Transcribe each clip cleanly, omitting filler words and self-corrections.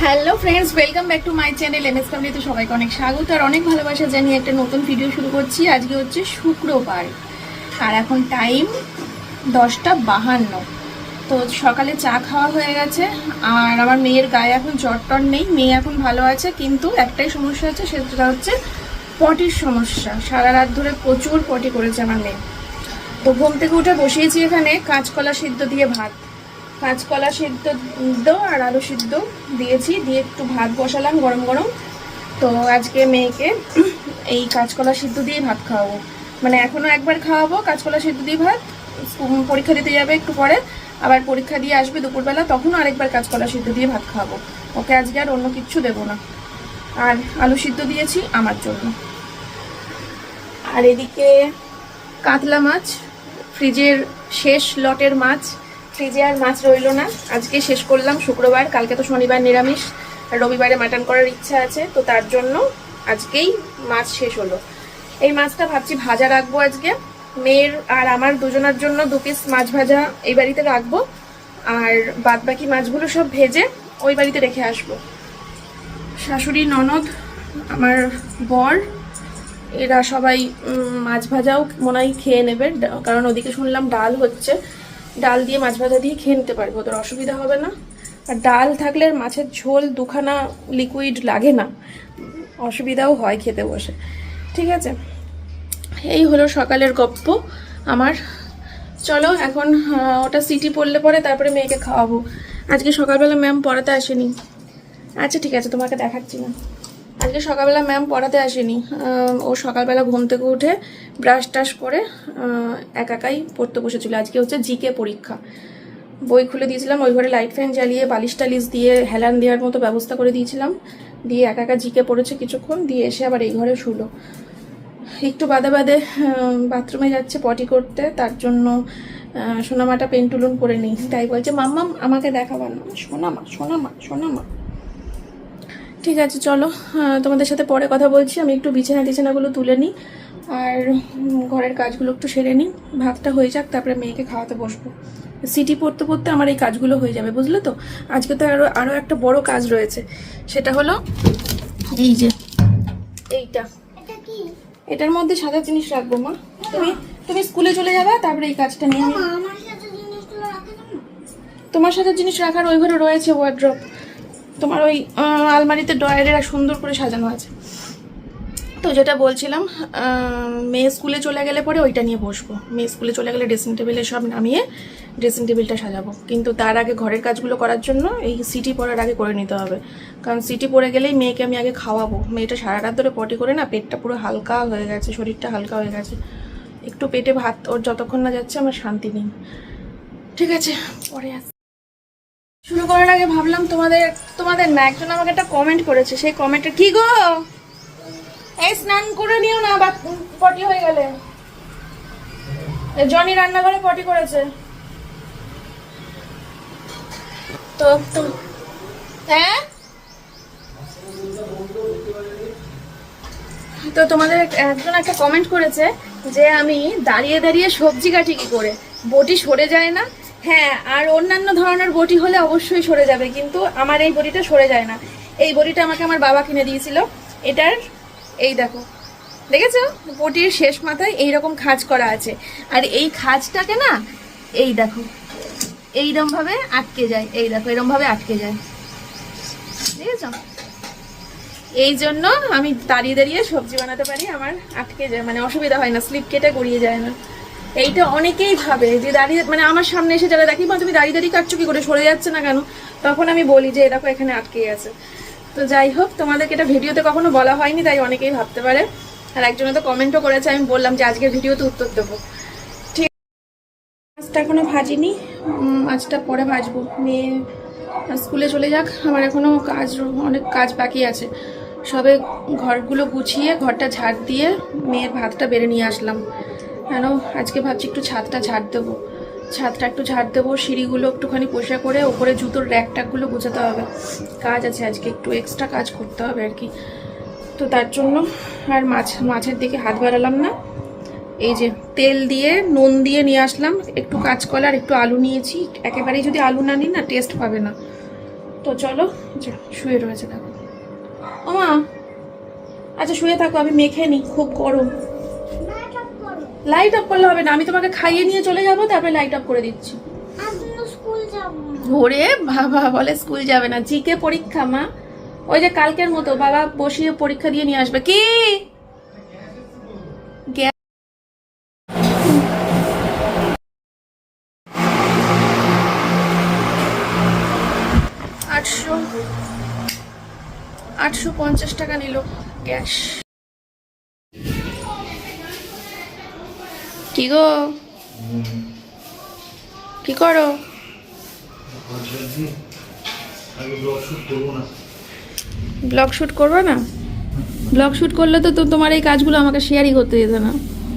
Hello friends, welcome back to my channel MS ফ্যামিলিতে সবাইকে অনেক স্বাগত আর অনেক ভালোবাসা জানিয়ে একটা নতুন ভিডিও শুরু করছি। আজকে হচ্ছে শুক্রবার আর এখন টাইম 10:52। তো সকালে চা খাওয়া হয়ে গেছে আর আমার মেয়ের গায়ে এখন জ্বর টর নেই, মেয়ে এখন ভালো আছে, কিন্তু একটাই সমস্যা আছে, সেটা হচ্ছে পটির সমস্যা। সারা রাত ধরে প্রচুর পটি করেছে আমার মেয়ে। তো ঘুম থেকে উঠে বসিয়েছি এখানে কাঁচকলা সিদ্ধ দিয়ে ভাত, কাঁচকলা সিদ্ধ আর আলু সিদ্ধ দিয়েছি, দিয়ে একটু ভাত বসালাম গরম গরম। তো আজকে মেয়েকে এই কাঁচকলা সিদ্ধ দিয়ে ভাত খাওয়াবো, মানে এখনও একবার খাওয়াবো কাঁচকলা সিদ্ধ দিয়ে ভাত, পরীক্ষা দিতে যাবে একটু পরে, আবার পরীক্ষা দিয়ে আসবে দুপুরবেলা, তখন আরেকবার কাঁচকলা সিদ্ধ দিয়ে ভাত খাওয়াবো ওকে। আজকে আর অন্য কিচ্ছু দেবো না। আর আলু সিদ্ধ দিয়েছি আমার জন্য। আর এদিকে কাতলা মাছ, ফ্রিজের শেষ লটের মাছ, ফ্রিজে আর মাছ রইল না, আজকে শেষ করলাম। শুক্রবার, কালকে তো শনিবার নিরামিষ, আর রবিবারে মাটন করার ইচ্ছা আছে, তো তার জন্য আজকেই মাছ শেষ হলো। এই মাছটা ভাবছি ভাজা রাখবো আজকে, মেয়ের আর আমার দুজনের জন্য 2 পিস মাছ ভাজা এই বাড়িতে রাখবো, আর বাদ বাকি মাছগুলো সব ভেজে ওই বাড়িতে রেখে আসবো। শাশুড়ি, ননদ, আমার বর, এরা সবাই মাছ ভাজাও মনে হয় খেয়ে নেবে, কারণ ওদিকে শুনলাম ডাল হচ্ছে, ডাল দিয়ে মাছ ভাজা দিয়ে খেয়ে নিতে পারবো, তোর অসুবিধা হবে না। আর ডাল থাকলে মাছের ঝোল দুখানা লিকুইড লাগে না, অসুবিধাও হয় খেতে বসে। ঠিক আছে, এই হলো সকালের গপ্প আমার। চলো এখন ওটা সিটি পড়লে পরে তারপরে মেয়েকে খাওয়াবো। আজকে সকালবেলা ম্যাম পড়াতে আসেনি। আচ্ছা ঠিক আছে, তোমাকে দেখাচ্ছি না। আজকে সকালবেলা ম্যাম পড়াতে আসেনি, ও সকালবেলা ঘুম থেকে উঠে ব্রাশ টাশ করে একাই পড়তে বসেছিল। আজকে হচ্ছে জিকে পরীক্ষা। বই খুলে দিয়েছিলাম, ওই ঘরে লাইট ফ্যান জ্বালিয়ে বালিশ টালিশ দিয়ে হেলান দেওয়ার মতো ব্যবস্থা করে দিয়েছিলাম, দিয়ে একা জিকে পড়েছে কিছুক্ষণ, দিয়ে এসে আবার এই ঘরে শুলো। একটু বাদে বাদে বাথরুমে যাচ্ছে পটি করতে, তার জন্য সোনামাটা পেন্টুলুন করে নিই, তাই বলছে মাম্মাম আমাকে দেখাবার না, সোনামা সোনামা সোনামা। ঠিক আছে চলো, তোমাদের সাথে পরে কথা বলছি। আমি একটু বিছানাগুলো তুলে নিই আর ঘরের কাজগুলো একটু সেরে নিই, ভাতটা হয়ে যাক, তারপরে মেয়েকে খাওয়াতে বসবো। সিটি পড়তে পড়তে আমার এই কাজগুলো হয়ে যাবে, বুঝলে তো। আজকে তো আরও একটা বড় কাজ রয়েছে, সেটা হলো এই যে এইটা, এটার মধ্যে সাদা জিনিস রাখবো। মা তুমি স্কুলে চলে যাবে, তারপরে এই কাজটা নিয়ে তোমার সাথে জিনিস রাখার ওই ঘরে রয়েছে ওয়ার্ড্রপ, তোমার ওই আলমারিতে ড্রয়ারেরা সুন্দর করে সাজানো আছে। তো যেটা বলছিলাম, মেয়ে স্কুলে চলে গেলে পরে ওইটা নিয়ে বসবো। মেয়ে স্কুলে চলে গেলে ড্রেসিং টেবিলে সব নামিয়ে ড্রেসিং টেবিলটা সাজাবো, কিন্তু তার আগে ঘরের কাজগুলো করার জন্য এই সিটি পড়ার আগে করে নিতে হবে, কারণ সিটি পড়ে গেলেই মেয়েকে আমি আগে খাওয়াবো। মেয়েটা সারা রাত ধরে পটি করে না, পেটটা পুরো হালকা হয়ে গেছে, শরীরটা হালকা হয়ে গেছে, একটু পেটে ভাত ওর যতক্ষণ না যাচ্ছে আমার শান্তি নেই। ঠিক আছে, পরে শুরু করার আগে ভাবলাম তোমাদের না, একজন আমাকে একটা কমেন্ট করেছে, সেই কমেন্টটা কি গো, এই স্নান করে নিও না বা পটি হয়ে গেলে। জনি রান্নাঘরে পটি করেছে, তো হ্যাঁ, তো তোমাদের একজন একটা কমেন্ট করেছে যে আমি দাঁড়িয়ে দাঁড়িয়ে সবজি কাটি কি করে, বটি সরে যায় না। হ্যাঁ, আর অন্যান্য ধরনের বটি হলে অবশ্যই সরে যাবে, কিন্তু আমার এই বটিটা সরে যায় না। এই বটিটা আমাকে আমার বাবা কিনে দিয়েছিল। এটার এই দেখেছো, বটির শেষ মাথায় এইরকম খাঁজ করা আছে, আর এই খাঁজটাকে না এই দেখো এইরকম ভাবে আটকে যায়, এই দেখো এরকম ভাবে আটকে যায়, দেখেছো। এই জন্য আমি দাঁড়িয়ে দাঁড়িয়ে সবজি বানাতে পারি, আমার আটকে যায়, মানে অসুবিধা হয় না, স্লিপ কেটে গড়িয়ে যায় না। এইটা অনেকেই ভাবে যে দাঁড়িয়ে, মানে আমার সামনে এসে যারা দেখি, তুমি দাঁড়িয়ে দাঁড়িয়ে কাটছো কি করে, সরে যাচ্ছে না কেন, তখন আমি বলি যে দেখো এখানে আটকে আছে। তো যাই হোক, তোমাদেরকে এটা ভিডিওতে কখনো বলা হয়নি, তাই অনেকেই ভাবতে পারে। আর একজনে তো কমেন্টও করেছে, আমি বললাম যে আজকের ভিডিওতে উত্তর দেবো। ঠিক, মাছটা এখনো ভাজিনি, মাছটা পরে ভাজবো। মেয়ে স্কুলে চলে যাক, আমার এখনো অনেক কাজ বাকি আছে। সবে ঘরগুলো গুছিয়ে ঘরটা ঝাড় দিয়ে মেয়ের ভাতটা বেড়ে নিয়ে আসলাম, কেন আজকে ভাবছি একটু ছাদটা একটু ঝাড় দেবো, সিঁড়িগুলো একটুখানি পরিষ্কার করে ওপরে জুতোর র্যাক ট্যাকগুলো গোছাতে হবে, কাজ আছে আজকে, একটু এক্সট্রা কাজ করতে হবে আর কি। তো তার জন্য আর মাছের দিকে হাত বাড়ালাম না। এই যে তেল দিয়ে নুন দিয়ে নিয়ে আসলাম, একটু কাঁচকলা আর একটু আলু নিয়েছি, একেবারেই যদি আলু না নিই না টেস্ট পাবে না, তো চলো, শুয়ে রয়েছে দেখো। ওমা আচ্ছা শুয়ে থাকো, আমি মেখে নিই, খুব গরম। লাইট অফ করলে হবে না, আমি তোমাকে খাইয়ে নিয়ে চলে যাবো, তারপরে লাইট অফ করে দিচ্ছি। ওরে বাবা, বলে স্কুল যাবে না, জিকে পরীক্ষা মা, ওই যে কালকের মতো বাবা বসিয়ে পরীক্ষা দিয়ে নিয়ে আসবে। কি 850 টাকা নিল গ্যাস। কি গো, কি করো? ব্লগ শুট করবো না? ব্লগ শুট করলে তো তোমার এই কাজগুলো আমাকে শেয়ারই করতে যেত না,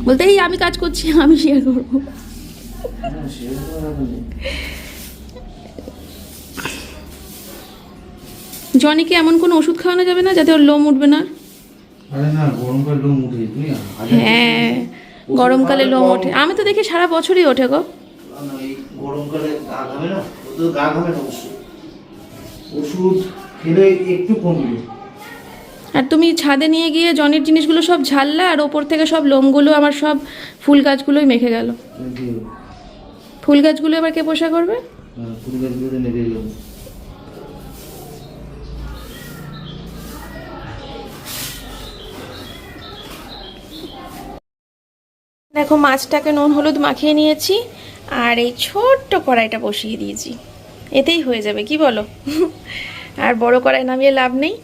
বলতে এই আমি কাজ করছি, আমি শেয়ার করবো। জনিকে এমন কোনো ওষুধ খাওয়ানো যাবে না যাতে ওর লোম উঠবে না? হ্যাঁ গরমকালে লোম ওঠে, আমি তো দেখি সারা বছরই ওঠে গো। গরমকালে গা ঘামে না, ও তো গা ঘামে না, ওষুধ খেলে একটু কমবে। আর তুমি ছাদে নিয়ে গিয়ে জনির জিনিসগুলো সব ঝাললা, আর ওপর থেকে সব লোমগুলো আমার সব ফুল গাছগুলোই মেখে গেল। ফুল গাছগুলো এবার কে পোষা করবে? ফুল গাছগুলোতে মেখে গেল। দেখো মাছটাকে নুন হলুদ মাখিয়ে নিয়েছি, আর এই ছোট্ট কড়াইটা বসিয়ে দিয়েছি, এতেই হয়ে যাবে কি বলো? আর বড় কড়াই নামিয়ে লাভ নেই।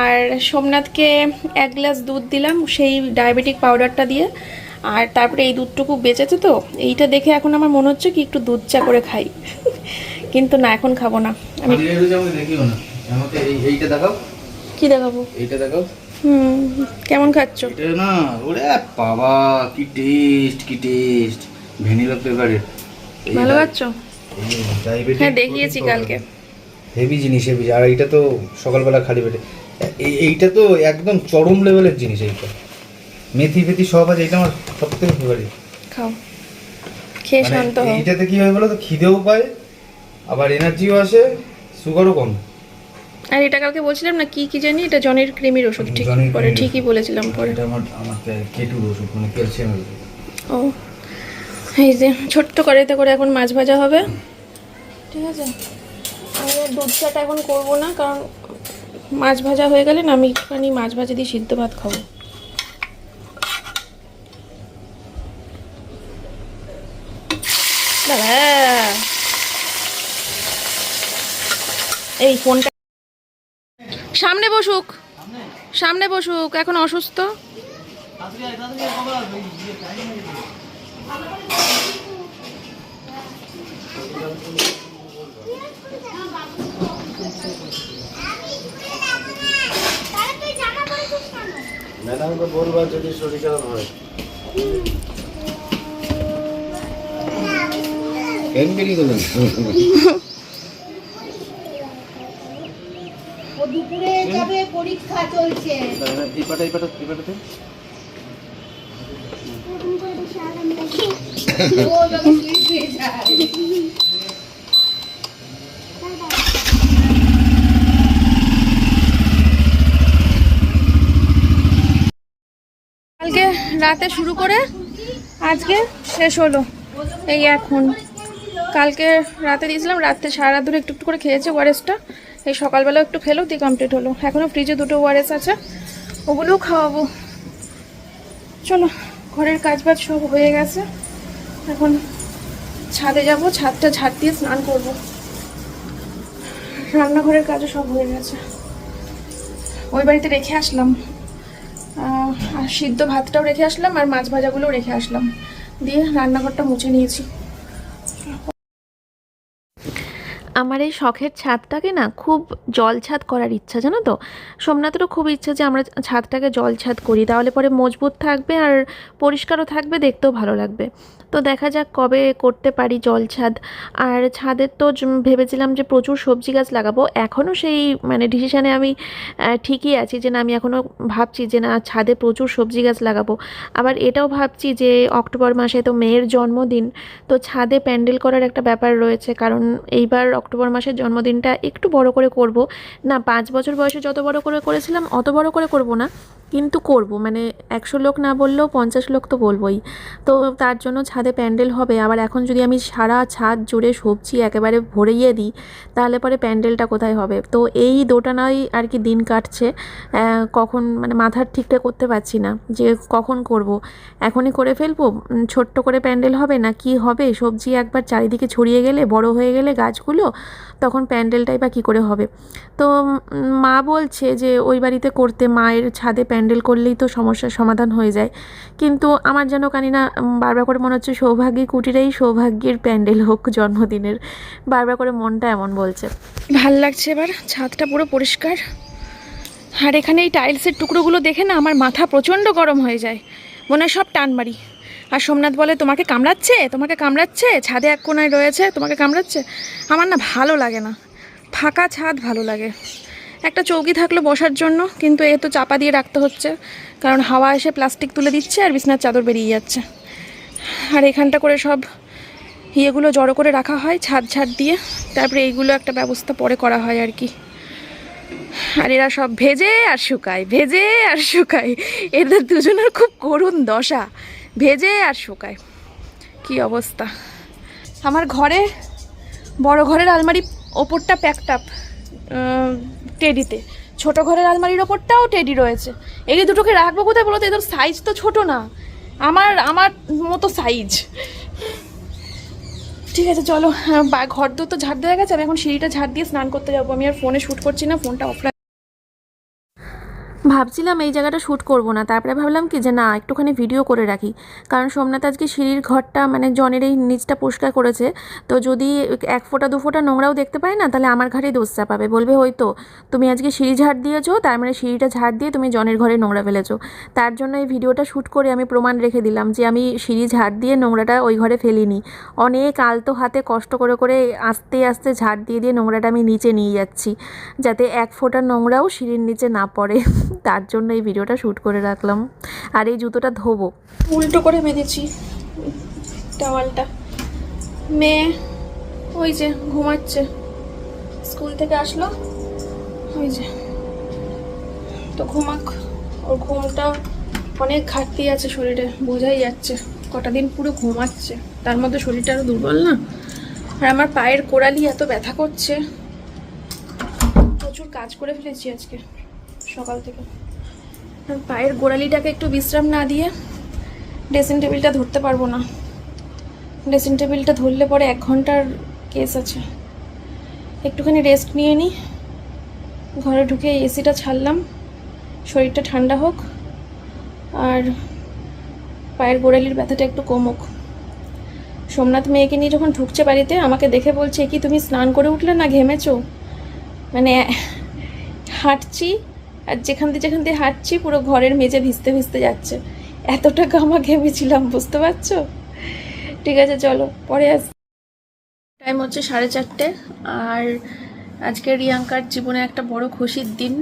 আর সোমনাথকে 1 গ্লাস দুধ দিলাম, সেই ডায়াবেটিক পাউডারটা দিয়ে। আর তারপরে এই দুধটুকু বেঁচেছে, তো এইটা দেখে এখন আমার মনে হচ্ছে কি একটু দুধ চা করে খাই, কিন্তু না এখন খাবো না আমি। এইটা দেখাও, কি দেখাবো? এইটা দেখাও। কেমন খাচ্ছ? এটা না, ওরে বাবা কি টেস্ট, কি টেস্ট, ভ্যানিলা ফ্লেভারের। ভালো খাচ্ছ? হ্যাঁ দেখিয়েছি কালকে, হেভি জিনিস, হেভি। আর এইটা তো সকালবেলা খালি পেটে, এইটা তো একদম চরম লেভেলের জিনিস। এইটা মেথি ফেথি সব আছে, এটা আমার সব থেকে ফেভারিট। খাও, খেয়ে শান্ত হও। এইটাতে কি হয় বলো তো, খিদেও পায়, আবার এনার্জিও আসে, সুগারও কম। আর এটা কালকে বলছিলাম না কি কি জানি, এটা জনির ক্রিমির ওষুধ, ঠিক পরে ঠিকই বলেছিলাম পরে। এটা আমার কেটুর ওষুধ, মানে ক্যালসিয়ামের ওষুধ। ও এই যে ছোট্ট কড়াইতে করে এখন মাছ ভাজা হবে, ঠিক আছে। আমি দুধ চাটা এখন করবো না, কারণ মাছ ভাজা হয়ে গেলে না আমি একটুখানি মাছ ভাজা দিয়ে সিদ্ধ ভাত খাবো। দাদা এই ফোনটা সামনে বসুক, সামনে বসুক, এখন অসুস্থ। ম্যাডামকে বলবা যদি শরীর খারাপ হয়। কেন বেরিয়ে গেলেন? ও দুপুরে যাবে, পরীক্ষা চলছে। এই পাটাতে ও যাবে সুইচ হয়ে যায়। কালকে রাতে শুরু করে আজকে শেষ হলো এই এখন। কালকে রাতে দিয়েছিলাম, রাতে সারা রাত ধরে একটু একটু করে খেয়েছে ওয়ারেসটা, এই সকালবেলা একটু খেলেও দিয়ে কমপ্লিট হলো। এখনও ফ্রিজে 2টো ওয়ারেস আছে, ওগুলোও খাওয়াবো। চলো, ঘরের কাজবাজ সব হয়ে গেছে, এখন ছাদে যাব, ছাদটা ঝাড় দিয়ে স্নান করব। রান্নাঘরের কাজও সব হয়ে গেছে, ওই বাড়িতে রেখে আসলাম, আর সিদ্ধ ভাতটাও রেখে আসলাম, আর মাছ ভাজাগুলোও রেখে আসলাম, দিয়ে রান্নাঘরটা মুছে নিয়েছি। আমার এই শখের ছাদটাকে না খুব জল ছাদ করার ইচ্ছা, জানো তো। সোমনাথেরও খুব ইচ্ছা যে আমরা ছাদটাকে জল ছাদ করি, তাহলে পরে মজবুত থাকবে আর পরিষ্কারও থাকবে, দেখতেও ভালো লাগবে। তো দেখা যাক কবে করতে পারি জল ছাদ। আর ছাদের তো ভেবেছিলাম যে প্রচুর সবজি গাছ লাগাবো, এখনও সেই মানে ডিসিশানে আমি ঠিকই আছি যে না, আমি এখনও ভাবছি যে না ছাদে প্রচুর সবজি গাছ লাগাবো। আবার এটাও ভাবছি যে অক্টোবর মাসে তো মেয়ের জন্মদিন, তো ছাদে প্যান্ডেল করার একটা ব্যাপার রয়েছে, কারণ এইবার অক্টোবর মাসের জন্মদিনটা একটু বড় করে করব। না 5 বছর বয়সে যত বড় করে করেছিলাম অত বড় করে করব না, কিন্তু করব, মানে 100 লোক না বললেও 50 লোক তো বলবোই। তো তার জন্য ছাদে প্যান্ডেল হবে। আবার এখন যদি আমি সারা ছাদ জুড়ে সবজি একেবারে ভরিয়ে দিই তাহলে পরে প্যান্ডেলটা কোথায় হবে। তো এই দোটানাই আর কি দিন কাটছে। কখন মানে মাথার ঠিকঠাক করতে পারছি না যে কখন করব। এখনই করে ফেলবো, ছোট্ট করে প্যান্ডেল হবে না কি হবে, সবজি একবার চারিদিকে ছড়িয়ে গেলে বড় হয়ে গেলে গাছগুলো, তখন প্যান্ডেলটাই বা কী করে হবে। তো মা বলছে যে ওই বাড়িতে করতে, মায়ের ছাদে প্যান্ডেল করলেই তো সমস্যার সমাধান হয়ে যায়। কিন্তু আমার যেন জানি না বারবার করে মনে হচ্ছে সৌভাগ্যের কুটিরেই সৌভাগ্যের প্যান্ডেল হোক জন্মদিনের, বারবার করে মনটা এমন বলছে। ভাল লাগছে, এবার ছাদটা পুরো পরিষ্কার। আর এখানে এই টাইলসের টুকরোগুলো দেখে না আমার মাথা প্রচণ্ড গরম হয়ে যায়, মনে হয় সব টান মারি। আর সোমনাথ বলে তোমাকে কামড়াচ্ছে, তোমাকে কামড়াচ্ছে, ছাদে এক কোনায় রয়েছে তোমাকে কামড়াচ্ছে। আমার না ভালো লাগে না, ফাঁকা ছাদ ভালো লাগে। একটা চৌকি থাকলো বসার জন্য, কিন্তু এ তো চাপা দিয়ে রাখতে হচ্ছে, কারণ হাওয়া এসে প্লাস্টিক তুলে দিচ্ছে আর বিছনার চাদর বেরিয়ে যাচ্ছে। আর এখানটা করে সব ইয়েগুলো জড়ো করে রাখা হয় ছাদ দিয়ে, তারপরে এইগুলো একটা ব্যবস্থা পরে করা হয় আর কি। আর এরা সব ভেজে আর শুকায়, ভেজে আর শুকায়, এদের দুজনের খুব করুণ দশা, ভেজে আর শুকায়, কি অবস্থা। আমার ঘরে বড় ঘরের আলমারি ওপরটা প্যাকড আপ টেডিতে, ছোট ঘরের আলমারির ওপরটাও টেডি রয়েছে। এই দুটোকে রাখবো কোথায় বলো তো, এদের সাইজ তো ছোট না, আমার মতো সাইজ। ঠিক আছে চলো, ঘর দূর তো ঝাড় দেওয়া গেছে, আমি এখন সিঁড়িটা ঝাড় দিয়ে স্নান করতে যাবো। আমি আর ফোনে শ্যুট করছি না, ফোনটা অফ। ভাবছিলাম এই জায়গাটা শ্যুট করব না, তারপরে ভাবলাম কি যে না একটুখানি ভিডিও করে রাখি, কারণ সোমনাথ আজকে সিঁড়ির ঘরটা মানে জনের এই নিচটা পরিষ্কার করেছে। তো যদি 1 ফোঁটা 2 ফোঁটা নোংরাও দেখতে পাই না, তাহলে আমার ঘরেই দোষ চাপাবে, বলবে হয়তো তুমি আজকে সিঁড়ি ঝাড় দিয়েছো, তার মানে সিঁড়িটা ঝাড় দিয়ে তুমি জনের ঘরে নোংরা ফেলেছো। তার জন্য এই ভিডিওটা শ্যুট করে আমি প্রমাণ রেখে দিলাম যে আমি সিঁড়ি ঝাড় দিয়ে নোংরাটা ওই ঘরে ফেলিনি। অনেক আলতো হাতে কষ্ট করে করে আস্তে আস্তে ঝাড় দিয়ে দিয়ে নোংরাটা আমি নিচে নিয়ে যাচ্ছি, যাতে 1 ফোঁটা নোংরাও সিঁড়ির নিচে না পড়ে। তার জন্য এই ভিডিওটা শ্যুট করে রাখলাম। আর এই জুতোটা ধোবো, উল্টো করে বেঁধেছি টাওয়ালটা। মেয়ে ওই যে ঘুমাচ্ছে, স্কুল থেকে আসলো, ওই যে তো ঘুমাক, ওর ঘুমটা অনেক ঘাটতি আছে শরীরে, বোঝাই যাচ্ছে। কটা দিন পুরো ঘুমাচ্ছে, তার মধ্যে শরীরটা আরো দুর্বল না। আর আমার পায়ের কোড়ালি এত ব্যথা করছে, প্রচুর কাজ করে ফেলেছি আজকে সকাল থেকে। পায়ের গোড়ালিটাকে একটু বিশ্রাম না দিয়ে ড্রেসিং টেবিলটা ধরতে পারবো না। ড্রেসিং টেবিলটা ধরলে পরে 1 ঘন্টার কেস আছে। একটুখানি রেস্ট নিয়ে নিই, ঘরে ঢুকে এসিটা ছাড়লাম, শরীরটা ঠান্ডা হোক আর পায়ের গোড়ালির ব্যথাটা একটু কমুক। সোমনাথ মেয়েকে নিয়ে যখন ঢুকছে বাড়িতে, আমাকে দেখে বলছে কি তুমি স্নান করে উঠলে না, ঘেমেছো? মানে হাঁটছি আর যেখান দিয়ে হাঁটছি পুরো ঘরের মেঝে ভিজতে ভিজতে যাচ্ছে, এতটা গামা ঘেমেছিলাম, বুঝতে পারছো? ঠিক আছে চলো পরে আস। টাইম হচ্ছে 4:30, আর আজকে রিয়াঙ্কার জীবনে একটা বড় খুশির দিন।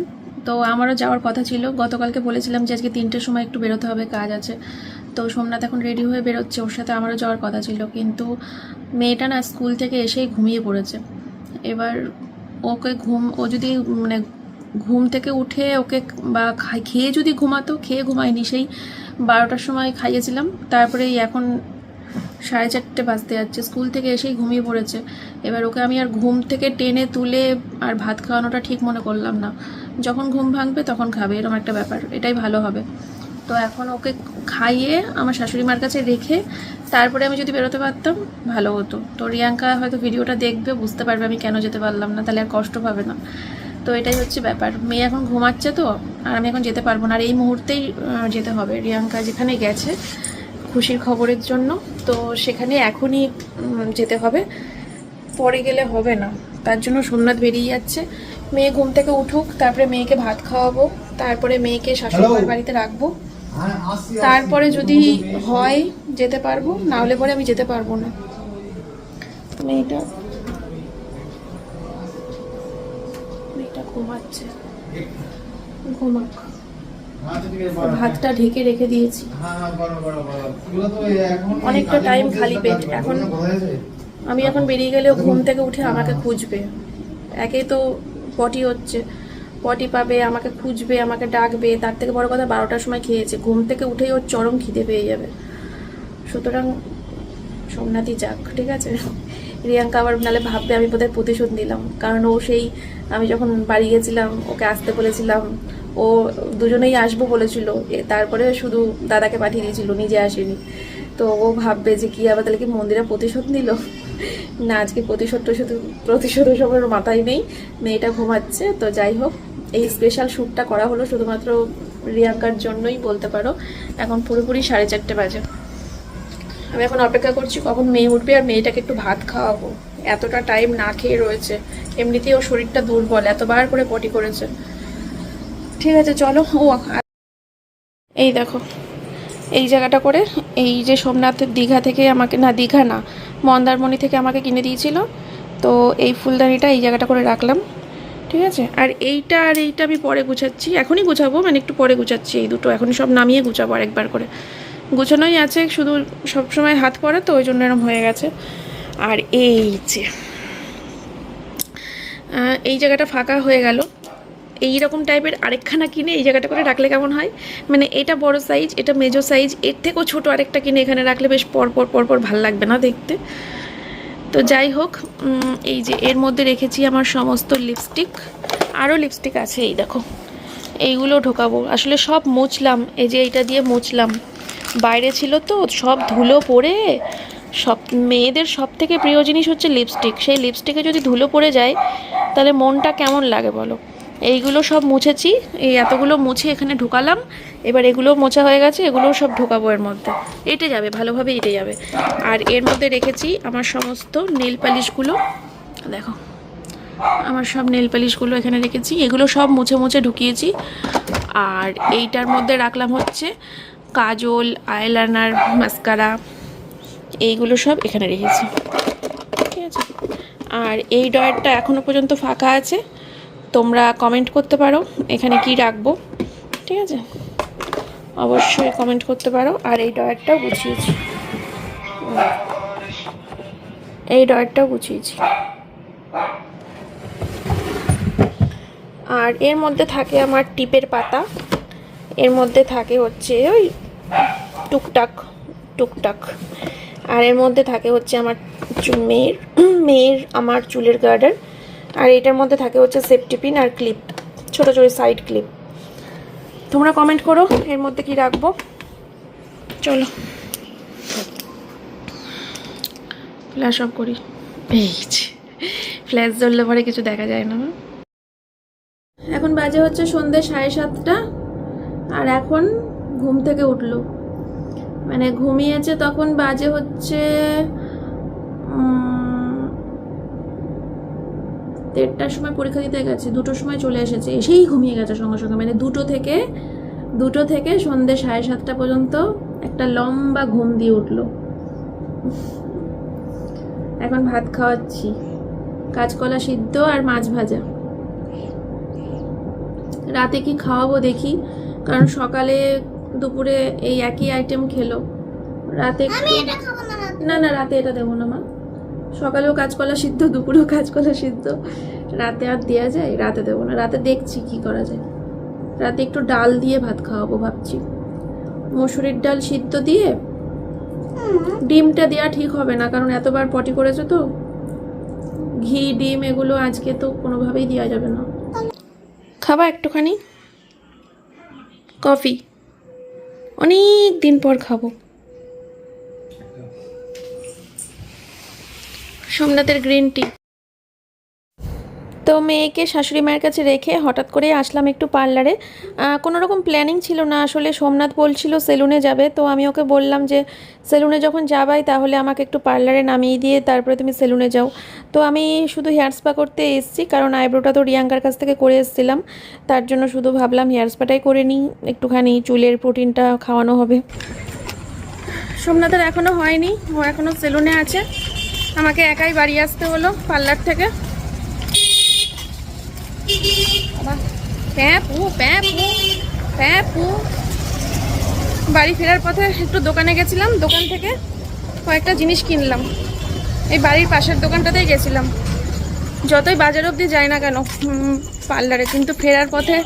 তো আমারও যাওয়ার কথা ছিল, গতকালকে বলেছিলাম যে আজকে 3টের সময় একটু বেরোতে হবে, কাজ আছে। তো সোমনাথ এখন রেডি হয়ে বেরোচ্ছে, ওর সাথে আমারও যাওয়ার কথা ছিল, কিন্তু মেয়েটা না স্কুল থেকে এসেই ঘুমিয়ে পড়েছে। এবার ওকে ও যদি মানে ঘুম থেকে উঠে ওকে বা খেয়ে যদি ঘুমাতো, খেয়ে ঘুমায়নি, সেই 12টার সময় খাইয়েছিলাম, তারপরে এখন 4:30 বাজতে যাচ্ছে, স্কুল থেকে এসেই ঘুমিয়ে পড়েছে। এবার ওকে আমি আর ঘুম থেকে টেনে তুলে আর ভাত খাওয়ানোটা ঠিক মনে করলাম না, যখন ঘুম ভাঙবে তখন খাবে, এরকম একটা ব্যাপার, এটাই ভালো হবে। তো এখন ওকে খাইয়ে আমার শাশুড়ি মার কাছে রেখে তারপরে আমি যদি বেরোতে পারতাম ভালো হতো। তো রিয়াঙ্কা হয়তো ভিডিওটা দেখবে, বুঝতে পারবে আমি কেন যেতে পারলাম না, তাহলে আর কষ্ট পাবে না। তো এটাই হচ্ছে ব্যাপার, মেয়ে এখন ঘুমাচ্ছে তো, আর আমি এখন যেতে পারবো না, আর এই মুহূর্তেই যেতে হবে। রিয়াঙ্কা যেখানে গেছে খুশির খবরের জন্য, তো সেখানে এখনই যেতে হবে, পরে গেলে হবে না। তার জন্য সোমনাথ বেরিয়ে যাচ্ছে। মেয়ে ঘুম থেকে উঠুক, তারপরে মেয়েকে ভাত খাওয়াবো, তারপরে মেয়েকে শাশুড়ি বাড়িতে রাখবো, তারপরে যদি হয় যেতে পারবো, না হলে পরে আমি যেতে পারবো না। মেয়েটা ঘুমাচ্ছে, ঘুমাক, ভাতটা ঢেকে রেখে দিয়েছি, অনেকটা টাইম খালি পেট। এখন আমি এখন বেরিয়ে গেলেও ঘুম থেকে উঠে আমাকে খুঁজবে। একেই তো পটি হচ্ছে, পটি পাবে, আমাকে খুঁজবে, আমাকে ডাকবে। তার থেকে বড় কথা 12টার সময় খেয়েছে, ঘুম থেকে উঠেই ওর চরম খিদে পেয়ে যাবে। সুতরাং সোমনাথই যাক, ঠিক আছে। রিয়াঙ্কা আবার নালে ভাববে আমি বোধহয় প্রতিশোধ নিলাম, কারণ ও সেই আমি যখন বাড়ি গেছিলাম ওকে আসতে বলেছিলাম, ও দুজনেই আসবো বলেছিল, তারপরে শুধু দাদাকে পাঠিয়ে দিয়েছিল, নিজে আসেনি। তো ও ভাববে যে কি আবার তাহলে কি মন্দিরে প্রতিশোধ নিল না, আজকে প্রতিশোধ সবার মাথায় নেই, মেয়েটা ঘুমাচ্ছে। তো যাই হোক, এই স্পেশাল শ্যুটটা করা হলো শুধুমাত্র রিয়াঙ্কার জন্যই বলতে পারো। এখন পুরোপুরি 4:30 বাজে। আমি এখন অপেক্ষা করছি কখন মেয়ে উঠবে আর মেয়েটাকে একটু ভাত খাওয়াবো। এতটা টাইম না খেয়ে রয়েছে, এমনিতেই ওর শরীরটা দুর্বল, এতবার করে পটি করেছে। ঠিক আছে চলো। এই দেখো এই জায়গাটা করে, এই যে সোমনাথের দীঘা থেকে আমাকে, না দীঘা না, মন্দারমণি থেকে আমাকে কিনে দিয়েছিল, তো এই ফুলদানিটা এই জায়গাটা করে রাখলাম, ঠিক আছে। আর এইটা আমি পরে গুছাচ্ছি, এখনই গুছাবো, মানে একটু পরে গুছাচ্ছি। এই দুটো এখনই সব নামিয়ে গুছাবো আরেকবার করে, গুছানোই আছে, শুধু সবসময় হাত পড়ে তো ওই জন্য এরকম হয়ে গেছে। আর এই যে এই জায়গাটা ফাঁকা হয়ে গেল, এইরকম টাইপের আরেকখানা কিনে এই জায়গাটা করে রাখলে কেমন হয়, মানে এটা বড় সাইজ, এটা মেজো সাইজ, এর থেকেও ছোট আরেকটা কিনে এখানে রাখলে বেশ পরপর ভাল লাগবে না দেখতে। তো যাই হোক, এই যে এর মধ্যে রেখেছি আমার সমস্ত লিপস্টিক, আরও লিপস্টিক আছে, এই দেখো এইগুলো ঢোকাবো। আসলে সব মুছলাম, এই যে এইটা দিয়ে মুছলাম, বাইরে ছিল তো সব ধুলো পড়ে। সব মেয়েদের সব থেকে প্রিয় জিনিস হচ্ছে লিপস্টিক, সেই লিপস্টিকে যদি ধুলো পড়ে যায় তাহলে মনটা কেমন লাগে বলো। এইগুলো সব মুছেছি, এই এতগুলো মুছে এখানে ঢোকালাম, এবার এগুলো মোছা হয়ে গেছে, এগুলোও সব ঢোকাবো এর মধ্যে, এঁটে যাবে ভালোভাবে, এঁটে যাবে। আর এর মধ্যে রেখেছি আমার সমস্ত নেল পালিশগুলো, দেখো আমার সব নেল পালিশগুলো এখানে রেখেছি, এগুলো সব মুছে ঢুকিয়েছি। আর এইটার মধ্যে রাখলাম হচ্ছে কাজল, আইলাইনার, মাস্কারা, এইগুলো সব এখানে রেখেছি, ঠিক আছে। আর এই ড্রয়ারটা এখনও পর্যন্ত ফাঁকা আছে, তোমরা কমেন্ট করতে পারো এখানে কি রাখবো, ঠিক আছে, অবশ্যই কমেন্ট করতে পারো। আর এই ড্রয়ারটাও গুছিয়েছি, আর এর মধ্যে থাকে আমার টিপের পাতা, এর মধ্যে থাকে হচ্ছে ওই টুকটাক, আর এর মধ্যে থাকে হচ্ছে আমার মেয়ের আমার চুলের গার্ডার, আর এটার মধ্যে থাকে হচ্ছে সেফটি পিন আর ক্লিপ, ছোট সাইড ক্লিপ। তোমরা কমেন্ট করো এর মধ্যে কি রাখবো। চলো ফ্ল্যাশ অফ করি, এই ফ্ল্যাশ জ্বললে পরে কিছু দেখা যায় না। এখন বাজে হচ্ছে সন্ধ্যে 7:30, আর এখন ঘুম থেকে উঠলো, মানে ঘুমিয়েছে তখন বাজে হচ্ছে 1:30টার সময় পরীক্ষা দিতে গেছে, 2টোর সময় চলে এসেছে, এসেই ঘুমিয়ে গেছে সঙ্গে সঙ্গে, মানে 2টো থেকে সন্ধ্যে 7:30 পর্যন্ত একটা লম্বা ঘুম দিয়ে উঠলো। এখন ভাত খাওয়াচ্ছি, কাঁচকলা সিদ্ধ আর মাছ ভাজা। রাতে কি খাওয়াবো দেখি, কারণ সকালে দুপুরে এই একই আইটেম খেলো, রাতে না রাতে এটা দেবো না মা, সকালেও কাঁচকলা সিদ্ধ, দুপুরেও কাঁচকলা সিদ্ধ, রাতে আর দেওয়া যায়, রাতে দেবো না, রাতে দেখছি কি করা যায়। রাতে একটু ডাল দিয়ে ভাত খাওয়াবো ভাবছি, মসুরির ডাল সিদ্ধ দিয়ে। ডিমটা দেওয়া ঠিক হবে না, কারণ এতবার পটি করেছে তো, ঘি ডিম এগুলো আজকে তো কোনোভাবেই দেওয়া যাবে না। খাবা একটুখানি কফি, অনেক দিন পর খাবো। সোমনাথের গ্রিন টি। তো মেয়েকে শাশুড়ি মায়ের কাছে রেখে হঠাৎ করে আসলাম একটু পার্লারে, কোনো রকম প্ল্যানিং ছিল না আসলে। সোমনাথ বলছিল সেলুনে যাবে, তো আমি ওকে বললাম যে সেলুনে যখন যাবাই তাহলে আমাকে একটু পার্লারে নামিয়ে দিয়ে তারপরে তুমি সেলুনে যাও। তো আমি শুধু হেয়ার স্পা করতে এসেছি, কারণ আইব্রোটা তো রিয়াঙ্কার কাছ থেকে করে এসেছিলাম, তার জন্য শুধু ভাবলাম হেয়ার স্পাটাই করে নিই, একটুখানি চুলের প্রোটিনটা খাওয়ানো হবে। সোমনাথের এখনও হয়নি, ও এখনও সেলুনে আছে, আমাকে একাই বাড়ি আসতে হলো পার্লার থেকে। বাড়ি ফেরার পথে একটু দোকানে গেছিলাম, দোকান থেকে কয়েকটা জিনিস কিনলাম। এই বাড়ির পাশের দোকানটাতেই গেছিলাম, যতই বাজার অবধি যাই না কেন পার্লারে, কিন্তু ফেরার পথে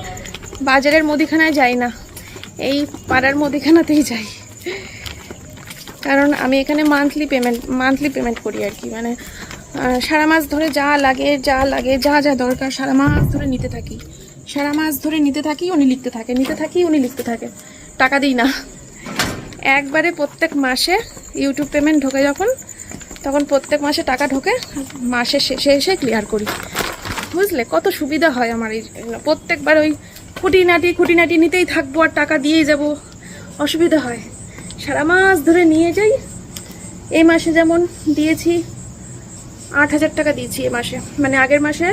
বাজারের মুদিখানায় যাই না, এই পাড়ার মুদিখানাতেই যাই। কারণ আমি এখানে মান্থলি পেমেন্ট করি আর কি, মানে সারা মাস ধরে যা লাগে যা যা দরকার সারা মাস ধরে নিতে থাকি, উনি লিখতে থাকে, টাকা দিই না। একবারে প্রত্যেক মাসে ইউটিউব পেমেন্ট ঢোকে যখন, তখন প্রত্যেক মাসে টাকা ঢোকে, মাসের শেষে এসে ক্লিয়ার করি, বুঝলে? কত সুবিধা হয় আমার এই, প্রত্যেকবার ওই খুঁটিনাটি নিতেই থাকবো আর টাকা দিয়েই যাব, অসুবিধা হয়। সারা মাস ধরে নিয়ে যাই। এই মাসে যেমন দিয়েছি 8,000 টাকা দিয়েছি এ মাসে, মানে আগের মাসে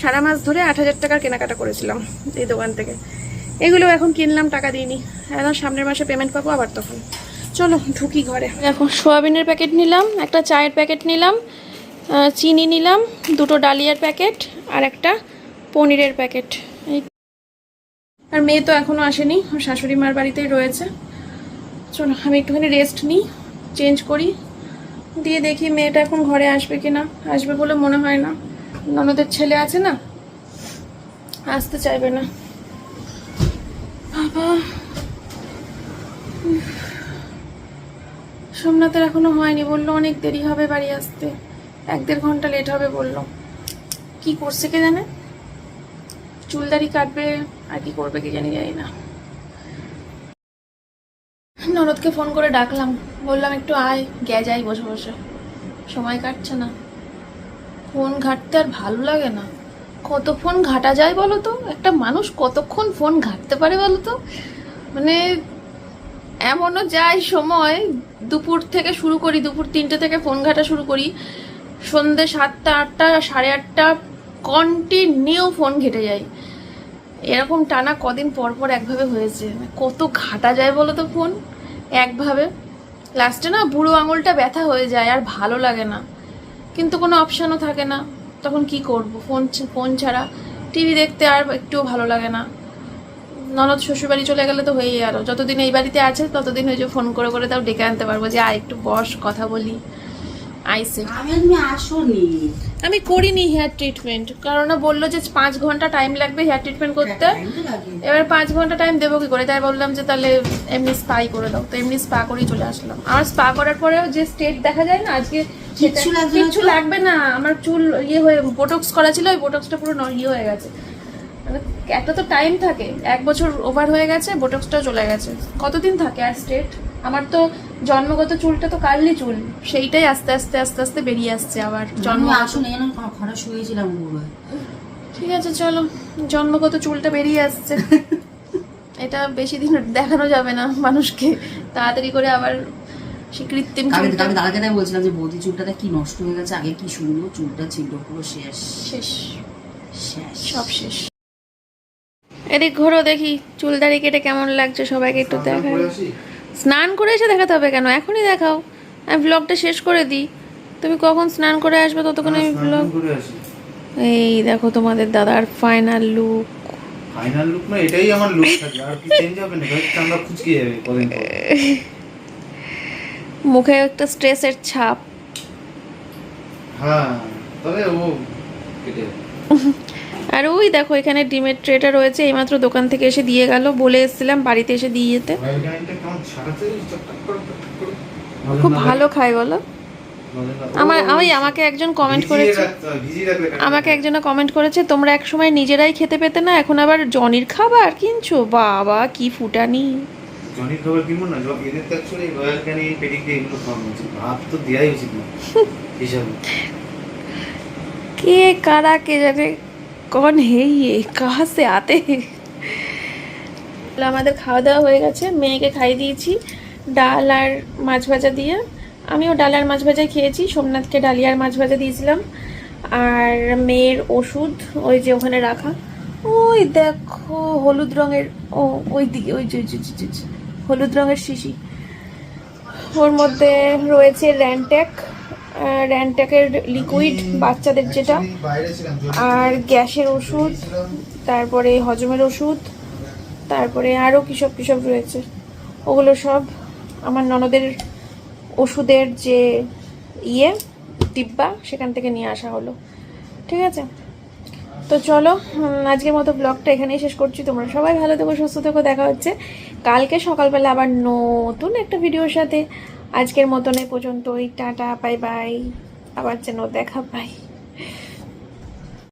সারা মাস ধরে 8,000 টাকার কেনাকাটা করেছিলাম এই দোকান থেকে। এগুলো এখন কিনলাম, টাকা দিইনি, এখন সামনের মাসে পেমেন্ট পাবো আবার তখন। চলো ঢুকি ঘরে। এখন সোয়াবিনের প্যাকেট নিলাম, একটা চায়ের প্যাকেট নিলাম, চিনি নিলাম, 2টো ডালিয়ার প্যাকেট আর একটা পনিরের প্যাকেট। আর মেয়ে তো এখনো আসেনি, ওর শাশুড়ি মার বাড়িতেই রয়েছে। চলো আমি একটুখানি রেস্ট নিই, চেঞ্জ করি, দিয়ে দেখি মেয়েটা এখন ঘরে আসবে কিনা। আসবে বলে মনে হয় না, ননদের ছেলে আছে না, আসতে চাইবে না। বাবা, সোমনাথের এখনো হয়নি, বললো অনেক দেরি হবে বাড়ি আসতে, 1-1.5 ঘন্টা লেট হবে বললো। কি করছে কে জানে, চুলদারি কাটবে আর কি করবে কি জানি না। ননদকে ফোন করে ডাকলাম, বললাম একটু আয়, যাই বসে বসে, সময় কাটছে না। ফোন ঘাঁটতে আর ভালো লাগে না, কত ফোন ঘাঁটা যায় বলো তো, একটা মানুষ কতক্ষণ ফোন ঘাঁটতে পারে বলো তো। মানে এমনও যায় সময়, দুপুর থেকে শুরু করি, দুপুর 3টে থেকে ফোন ঘাঁটা শুরু করি, সন্ধ্যে 7টা 8টা 8:30 কন্টিনিউ ফোন ঘেঁটে যায়। এরকম টানা কদিন পর পর একভাবে হয়েছে, কত ঘাঁটা যায় বলো তো ফোন একভাবে। লাস্টে না বুড়ো আঙুলটা ব্যথা হয়ে যায়, আর ভালো লাগে না, কিন্তু কোনো অপশানও থাকে না, তখন কি করব? ফোন ছাড়া টিভি দেখতে আর একটুও ভালো লাগে না। ননদ শ্বশুরবাড়ি চলে গেলে তো হয়েই গেল, যতদিন এই বাড়িতে আছে ততদিন ওই যে ফোন করে করে তাও ডেকে আনতে পারবো যে একটু বস, কথা বলি। আইসে আমি করিনি হেয়ার ট্রিটমেন্ট, কারণ বললো যে 5 ঘন্টা টাইম লাগবে হেয়ার ট্রিটমেন্ট করতে। এবার 5 ঘন্টা টাইম দেবো কি করে, তাই বললাম যে তাহলে এমনি স্পাই করে দাও, তো এমনি স্পা করেই চলে আসলাম। আমার স্পা করার পরেও যে স্টেট দেখা যায় না আজকে, কিচ্ছু লাগবে না। আমার চুল ইয়ে হয়ে বোটক্স করা ছিল, ওই বোটক্সটা পুরো ইয়ে হয়ে গেছে। মানে একটা তো টাইম থাকে, 1 বছর ওভার হয়ে গেছে, বোটক্সটাও চলে গেছে, কতদিন থাকে আর স্ট্রেট? আমার তো জন্মগত চুলটা তো কার্লি চুল, সেইটাই আস্তে আস্তে আস্তে আস্তে বেরিয়ে আসছে আবার। ঠিক আছে চলো, জন্মগত চুলটা বেরিয়ে আসছে, এটা বেশি দিন দেখানো যাবে না মানুষকে, তাড়াতাড়ি করে আবার সে কৃত্রিম চুলটা। দাদাকে তাই বলছিলাম যে বৌদি চুলটা কি নষ্ট হয়ে গেছে, আগে কি সুন্দর চুলটা ছিল, পুরো শেষ শেষ শেষ, সব শেষ। এদিক ঘোরো দেখি চুলদারি কেটে কেমন লাগছে, সবাইকে একটু দেখাই। স্নান করে এসে দেখাতে হবে কেন, এখনই দেখাও, আমি ব্লগটা শেষ করে দিই। তুমি কখন স্নান করে আসবে ততক্ষণ আমি ব্লগ। এই দেখো তোমাদের দাদার ফাইনাল লুক। ফাইনাল লুক না, এটাই আমার লুক থাকে, আর কি চেঞ্জ হবে না, ভাই চামড়া খুঁজকে যাবে কদিন পর। মুখে একটা স্ট্রেসের ছাপ। হ্যাঁ তবে ও কেটে আর ওই দেখো এখানে ডিমের ট্রেটা রয়েছে, এইমাত্র দোকান থেকে এসে দিয়ে গেল, বলে এসেছিলাম বাড়িতে এসে দিয়ে যেতে। খুব ভালো খায় বলো। আমাকে একজন কমেন্ট করেছে, তোমরা একসময় নিজেরাই খেতে পেতে না, এখন আবার জনির খাবার কিনছো, বাবা কি ফুটানি। জনির খাবার কিনবো না, এদের তো অ্যাকচুয়ালি রয়্যাল ক্যানিন পেডিগ্রি এগুলো খাওয়ানো উচিত, ভাত তো দেওয়াই উচিত না হিসাবে। কে কারা কে জানে, কন হে ইয়ে কাহা সে আতে। আমাদের খাওয়া দাওয়া হয়ে গেছে, মেয়েকে খাইয়ে দিয়েছি ডাল আর মাছ ভাজা দিয়ে। আমিও ডাল আর মাছ ভাজাই খেয়েছি, সোমনাথকে ডালিয়ার মাছ ভাজা দিয়েছিলাম। আর মেয়ের ওষুধ ওই যে ওখানে রাখা, ওই দেখো হলুদ রঙের, ওই দিকে ওই যে হলুদ রঙের শিশি, ওর মধ্যে রয়েছে র্যানট্যাকের লিকুইড বাচ্চাদের যেটা, আর গ্যাসের ওষুধ, তারপরে হজমের ওষুধ, তারপরে আরও কিসব রয়েছে। ওগুলো সব আমার ননদের ওষুধের যে ডিব্বা, সেখান থেকে নিয়ে আসা হলো। ঠিক আছে, তো চলো আজকের মতো ব্লগটা এখানেই শেষ করছি। তোমরা সবাই ভালো থেকো, সুস্থ থেকো। দেখা হচ্ছে কালকে সকালবেলা আবার নতুন একটা ভিডিওর সাথে। আজকের মতন এ পর্যন্তই, টাটা, বাই বাই, আবার যেন দেখা পাই।